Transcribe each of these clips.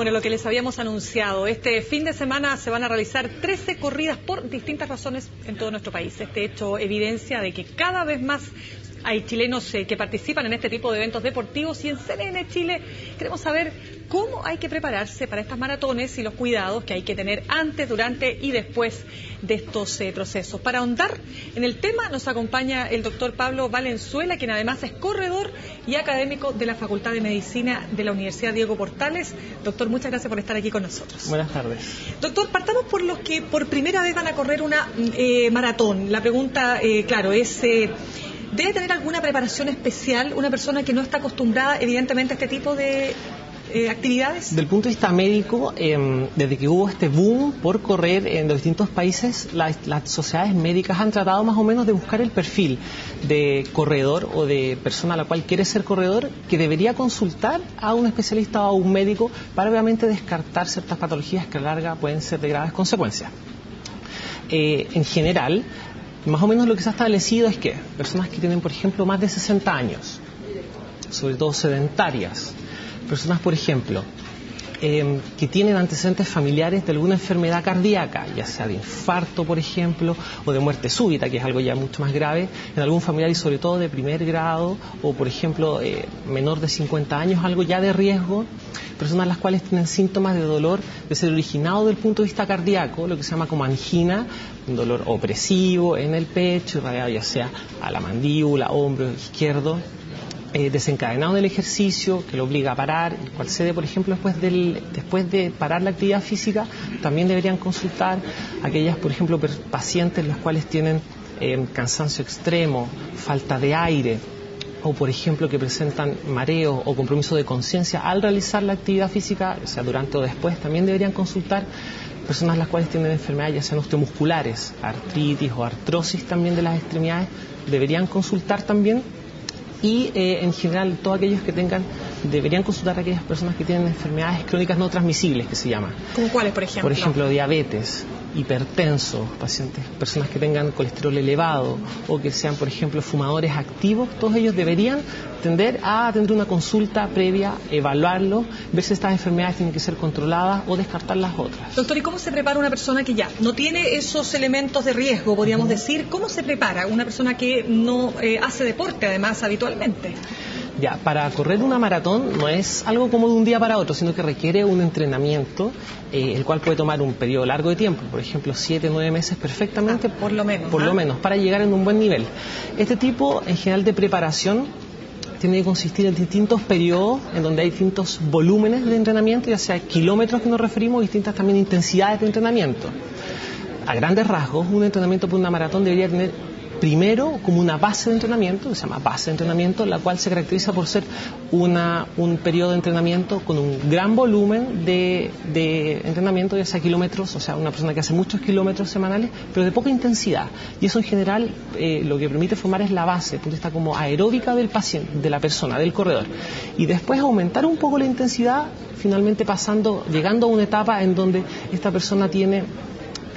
Bueno, lo que les habíamos anunciado, este fin de semana se van a realizar 13 corridas por distintas razones en todo nuestro país. Este hecho evidencia de que cada vez más hay chilenos que participan en este tipo de eventos deportivos, y en CNN Chile queremos saber cómo hay que prepararse para estas maratones y los cuidados que hay que tener antes, durante y después de estos procesos. Para ahondar en el tema nos acompaña el doctor Pablo Valenzuela, quien además es corredor y académico de la Facultad de Medicina de la Universidad Diego Portales. Doctor, muchas gracias por estar aquí con nosotros. Buenas tardes. Doctor, partamos por los que por primera vez van a correr una maratón. La pregunta, claro, es... ¿debe tener alguna preparación especial una persona que no está acostumbrada, evidentemente, a este tipo de actividades? Del punto de vista médico, desde que hubo este boom por correr en los distintos países, las sociedades médicas han tratado más o menos de buscar el perfil de corredor o de persona a la cual quiere ser corredor, que debería consultar a un especialista o a un médico para obviamente descartar ciertas patologías que a la larga pueden ser de graves consecuencias. En general, más o menos lo que se ha establecido es que personas que tienen, por ejemplo, más de 60 años, sobre todo sedentarias, personas, por ejemplo, que tienen antecedentes familiares de alguna enfermedad cardíaca, ya sea de infarto, por ejemplo, o de muerte súbita, que es algo ya mucho más grave, en algún familiar y sobre todo de primer grado, o por ejemplo, menor de 50 años, algo ya de riesgo, personas las cuales tienen síntomas de dolor de ser originado del punto de vista cardíaco, lo que se llama como angina, un dolor opresivo en el pecho, irradiado ya sea a la mandíbula, hombro izquierdo, desencadenado del ejercicio, que lo obliga a parar, el cual cede, por ejemplo, después de parar la actividad física. También deberían consultar aquellas, por ejemplo, pacientes los cuales tienen cansancio extremo, falta de aire, o por ejemplo que presentan mareo o compromiso de conciencia al realizar la actividad física, o sea, durante o después. También deberían consultar personas las cuales tienen enfermedades ya sean osteomusculares, artritis o artrosis también de las extremidades, deberían consultar también. Y en general todos aquellos que deberían consultar a aquellas personas que tienen enfermedades crónicas no transmisibles, que se llaman. ¿Cómo cuáles, por ejemplo? Por ejemplo, diabetes, hipertensos, personas que tengan colesterol elevado o que sean, por ejemplo, fumadores activos. Todos ellos deberían tender a tener una consulta previa, evaluarlo, ver si estas enfermedades tienen que ser controladas o descartar las otras. Doctor, ¿y cómo se prepara una persona que ya no tiene esos elementos de riesgo, podríamos decir? ¿Cómo se prepara una persona que no hace deporte, además, habitualmente? Ya, para correr una maratón no es algo como de un día para otro, sino que requiere un entrenamiento, el cual puede tomar un periodo largo de tiempo, por ejemplo 7, 9 meses perfectamente, por lo menos, para llegar en un buen nivel. Este tipo, en general, de preparación tiene que consistir en distintos periodos, en donde hay distintos volúmenes de entrenamiento, ya sea kilómetros que nos referimos, distintas también intensidades de entrenamiento. A grandes rasgos, un entrenamiento por una maratón debería tener primero como una base de entrenamiento, que se llama base de entrenamiento, la cual se caracteriza por ser un periodo de entrenamiento con un gran volumen de entrenamiento, ya sea kilómetros, o sea, una persona que hace muchos kilómetros semanales, pero de poca intensidad. Y eso en general lo que permite formar es la base, punto de vista como aeróbica del paciente, de la persona, del corredor. Y después aumentar un poco la intensidad, finalmente llegando a una etapa en donde esta persona tiene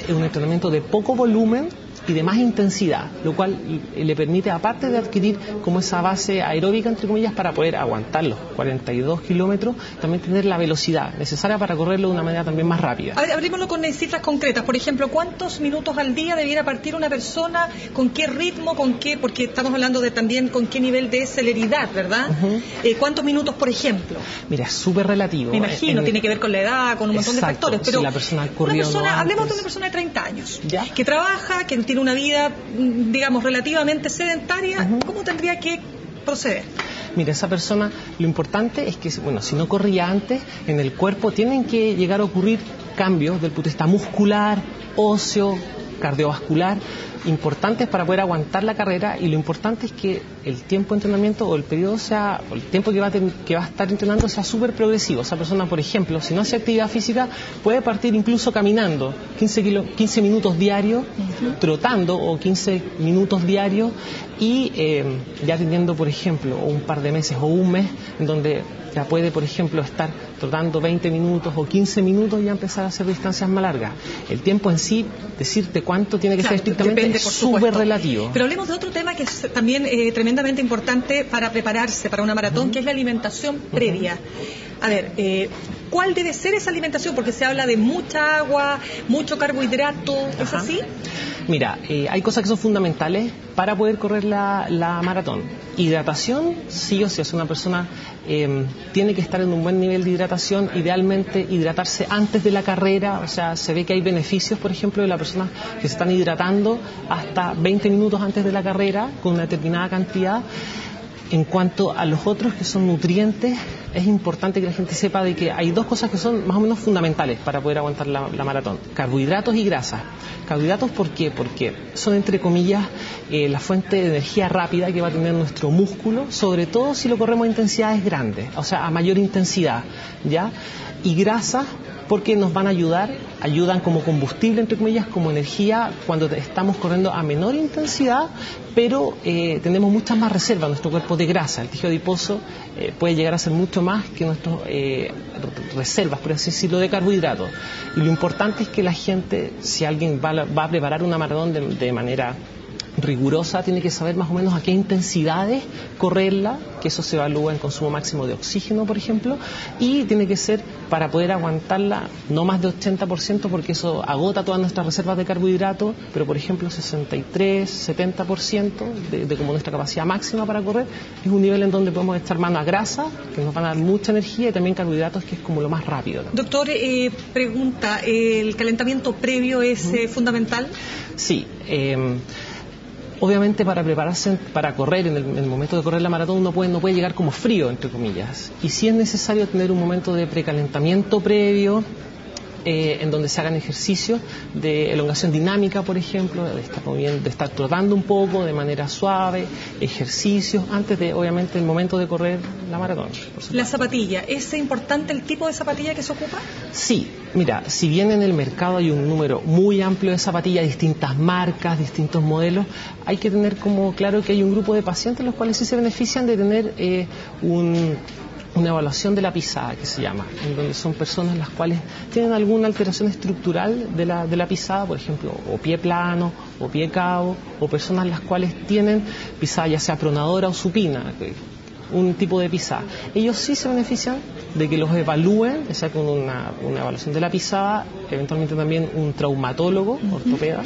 un entrenamiento de poco volumen y de más intensidad, lo cual le permite, aparte de adquirir como esa base aeróbica, entre comillas, para poder aguantar los 42 kilómetros, también tener la velocidad necesaria para correrlo de una manera también más rápida. A ver, abrímoslo con cifras concretas. Por ejemplo, ¿cuántos minutos al día debiera partir una persona? ¿Con qué ritmo? ¿Con qué? Porque estamos hablando de también con qué nivel de celeridad, ¿verdad? ¿Cuántos minutos, por ejemplo? Mira, es súper relativo. Me imagino, tiene que ver con la edad, con un montón de factores. Pero si la persona hablemos de una persona de 30 años, ¿ya? Que trabaja, que tiene una vida, digamos, relativamente sedentaria. ¿Cómo tendría que proceder? Mira, esa persona, lo importante es que, bueno, si no corría antes, en el cuerpo tienen que llegar a ocurrir cambios del punto de vista muscular, óseo, cardiovascular, importantes para poder aguantar la carrera. Y lo importante es que el tiempo de entrenamiento o el periodo o el tiempo que va a estar entrenando sea súper progresivo. Esa persona, por ejemplo, si no hace actividad física, puede partir incluso caminando 15 minutos diarios, trotando o 15 minutos diarios, y ya teniendo, por ejemplo, un par de meses o un mes en donde ya puede, por ejemplo, estar trotando 20 minutos o 15 minutos y ya empezar a hacer distancias más largas. El tiempo en sí, decirte cuánto tiene que ser estrictamente, es súper relativo. Pero hablemos de otro tema que es también tremendamente importante para prepararse para una maratón, que es la alimentación previa. A ver, ¿cuál debe ser esa alimentación? Porque se habla de mucha agua, mucho carbohidrato, ¿es así? Mira, hay cosas que son fundamentales para poder correr la maratón. Hidratación, sí o sí, es una persona tiene que estar en un buen nivel de hidratación, idealmente hidratarse antes de la carrera, o sea, se ve que hay beneficios, por ejemplo, de la persona que se están hidratando hasta 20 minutos antes de la carrera con una determinada cantidad. En cuanto a los otros que son nutrientes, es importante que la gente sepa de que hay dos cosas que son más o menos fundamentales para poder aguantar la maratón: carbohidratos y grasas. Carbohidratos, ¿por qué? Porque son, entre comillas, la fuente de energía rápida que va a tener nuestro músculo, sobre todo si lo corremos a intensidades grandes, o sea, a mayor intensidad, ¿ya? Y grasas, porque nos van a ayudan como combustible, entre comillas, como energía cuando estamos corriendo a menor intensidad, pero tenemos muchas más reservas en nuestro cuerpo de grasa. El tejido adiposo puede llegar a ser mucho más que nuestras reservas, por así decirlo, de carbohidratos. Y lo importante es que la gente, si alguien va a preparar una maratón de manera rigurosa, tiene que saber más o menos a qué intensidades correrla, que eso se evalúa en consumo máximo de oxígeno, por ejemplo, y tiene que ser para poder aguantarla no más de 80%, porque eso agota todas nuestras reservas de carbohidratos, pero por ejemplo 63, 70% de como nuestra capacidad máxima para correr, es un nivel en donde podemos echar mano a grasa, que nos van a dar mucha energía, y también carbohidratos, que es como lo más rápido, ¿no? Doctor, pregunta, ¿el calentamiento previo es fundamental? Sí. Obviamente, para prepararse para correr, en el momento de correr la maratón, uno no puede llegar como frío, entre comillas. Y sí es necesario tener un momento de precalentamiento previo, en donde se hagan ejercicios de elongación dinámica, por ejemplo, de estar trotando un poco de manera suave, ejercicios antes de, obviamente, el momento de correr la maratón. ¿La zapatilla? ¿Es importante el tipo de zapatilla que se ocupa? Sí. Mira, si bien en el mercado hay un número muy amplio de zapatillas, distintas marcas, distintos modelos, hay que tener como claro que hay un grupo de pacientes los cuales sí se benefician de tener una evaluación de la pisada, que se llama, en donde son personas las cuales tienen alguna alteración estructural de la pisada, por ejemplo, o pie plano, o pie cabo, o personas las cuales tienen pisada ya sea pronadora o supina, un tipo de pisada. Ellos sí se benefician de que los evalúen, o sea, con una evaluación de la pisada, eventualmente también un traumatólogo, ortopeda,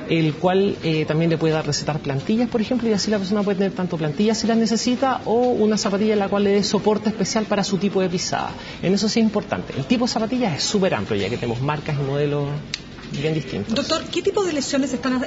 el cual también le puede dar recetar plantillas, por ejemplo, y así la persona puede tener tanto plantillas si las necesita, o una zapatilla en la cual le dé soporte especial para su tipo de pisada. En eso sí es importante. El tipo de zapatillas es súper amplio, ya que tenemos marcas y modelos bien distintos. Doctor, ¿qué tipo de lesiones están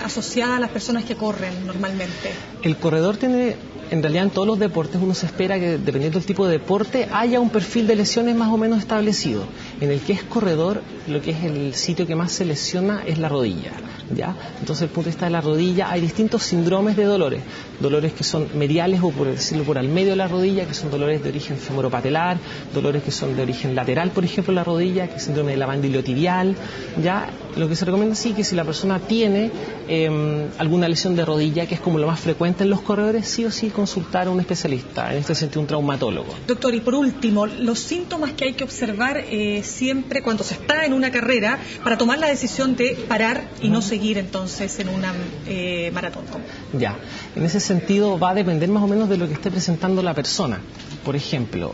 asociadas a las personas que corren normalmente? El corredor tiene, en realidad en todos los deportes uno se espera que, dependiendo del tipo de deporte, haya un perfil de lesiones más o menos establecido. En el que es corredor, lo que es el sitio que más se lesiona es la rodilla, ¿ya? Entonces, desde el punto de vista de la rodilla, hay distintos síndromes de dolores. Dolores que son mediales, o por decirlo por al medio de la rodilla, que son dolores de origen femoropatelar, dolores que son de origen lateral, por ejemplo, en la rodilla, que es síndrome de la bandiliotibial, ¿ya? Lo que se recomienda sí que si la persona tiene alguna lesión de rodilla, que es como lo más frecuente en los corredores, sí o sí consultar a un especialista, en este sentido un traumatólogo. Doctor, y por último, los síntomas que hay que observar siempre cuando se está en una carrera para tomar la decisión de parar y no seguir entonces en una maratón. Ya, en ese sentido va a depender más o menos de lo que esté presentando la persona. Por ejemplo,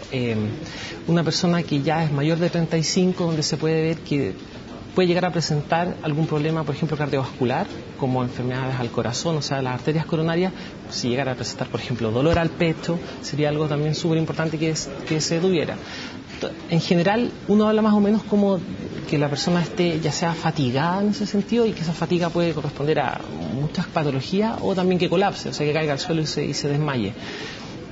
una persona que ya es mayor de 35, donde se puede ver que puede llegar a presentar algún problema, por ejemplo, cardiovascular, como enfermedades al corazón, o sea, las arterias coronarias. Si llegara a presentar, por ejemplo, dolor al pecho, sería algo también súper importante que se tuviera. En general, uno habla más o menos como que la persona esté ya sea fatigada en ese sentido, y que esa fatiga puede corresponder a muchas patologías, o también que colapse, o sea, que caiga al suelo y se desmaye.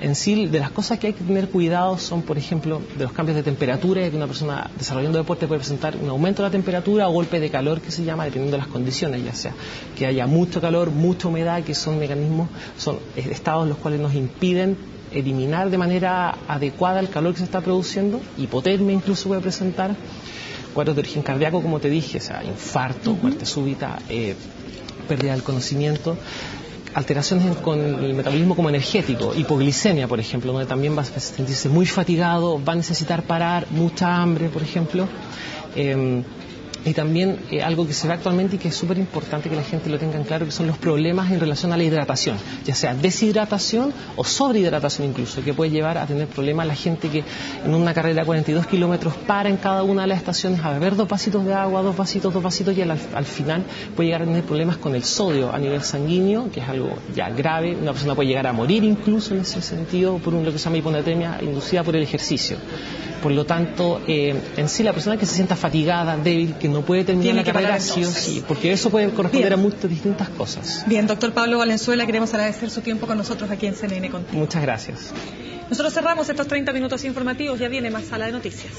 En sí, de las cosas que hay que tener cuidado son, por ejemplo, de los cambios de temperatura, que una persona desarrollando deporte puede presentar un aumento de la temperatura o golpe de calor, que se llama, dependiendo de las condiciones, ya sea que haya mucho calor, mucha humedad, que son mecanismos, son estados los cuales nos impiden eliminar de manera adecuada el calor que se está produciendo. Hipotermia incluso puede presentar, cuadros de origen cardíaco, como te dije, o sea, infarto, muerte súbita, pérdida del conocimiento, alteraciones con el metabolismo como energético, hipoglicemia, por ejemplo, donde también va a sentirse muy fatigado, va a necesitar parar, mucha hambre, por ejemplo. Y también algo que se ve actualmente y que es súper importante que la gente lo tenga en claro, que son los problemas en relación a la hidratación, ya sea deshidratación o sobrehidratación incluso, que puede llevar a tener problemas la gente que en una carrera de 42 kilómetros para en cada una de las estaciones a beber 2 vasitos de agua, 2 vasitos, y al final puede llegar a tener problemas con el sodio a nivel sanguíneo, que es algo ya grave. Una persona puede llegar a morir incluso en ese sentido por lo que se llama hiponatremia inducida por el ejercicio. Por lo tanto, en sí la persona que se sienta fatigada, débil, que no puede terminar la carrera, sí o sí, porque eso puede corresponder a muchas distintas cosas. Bien, doctor Pablo Valenzuela, queremos agradecer su tiempo con nosotros aquí en CNN Contigo. Muchas gracias. Nosotros cerramos estos 30 minutos informativos, ya viene más Sala de Noticias.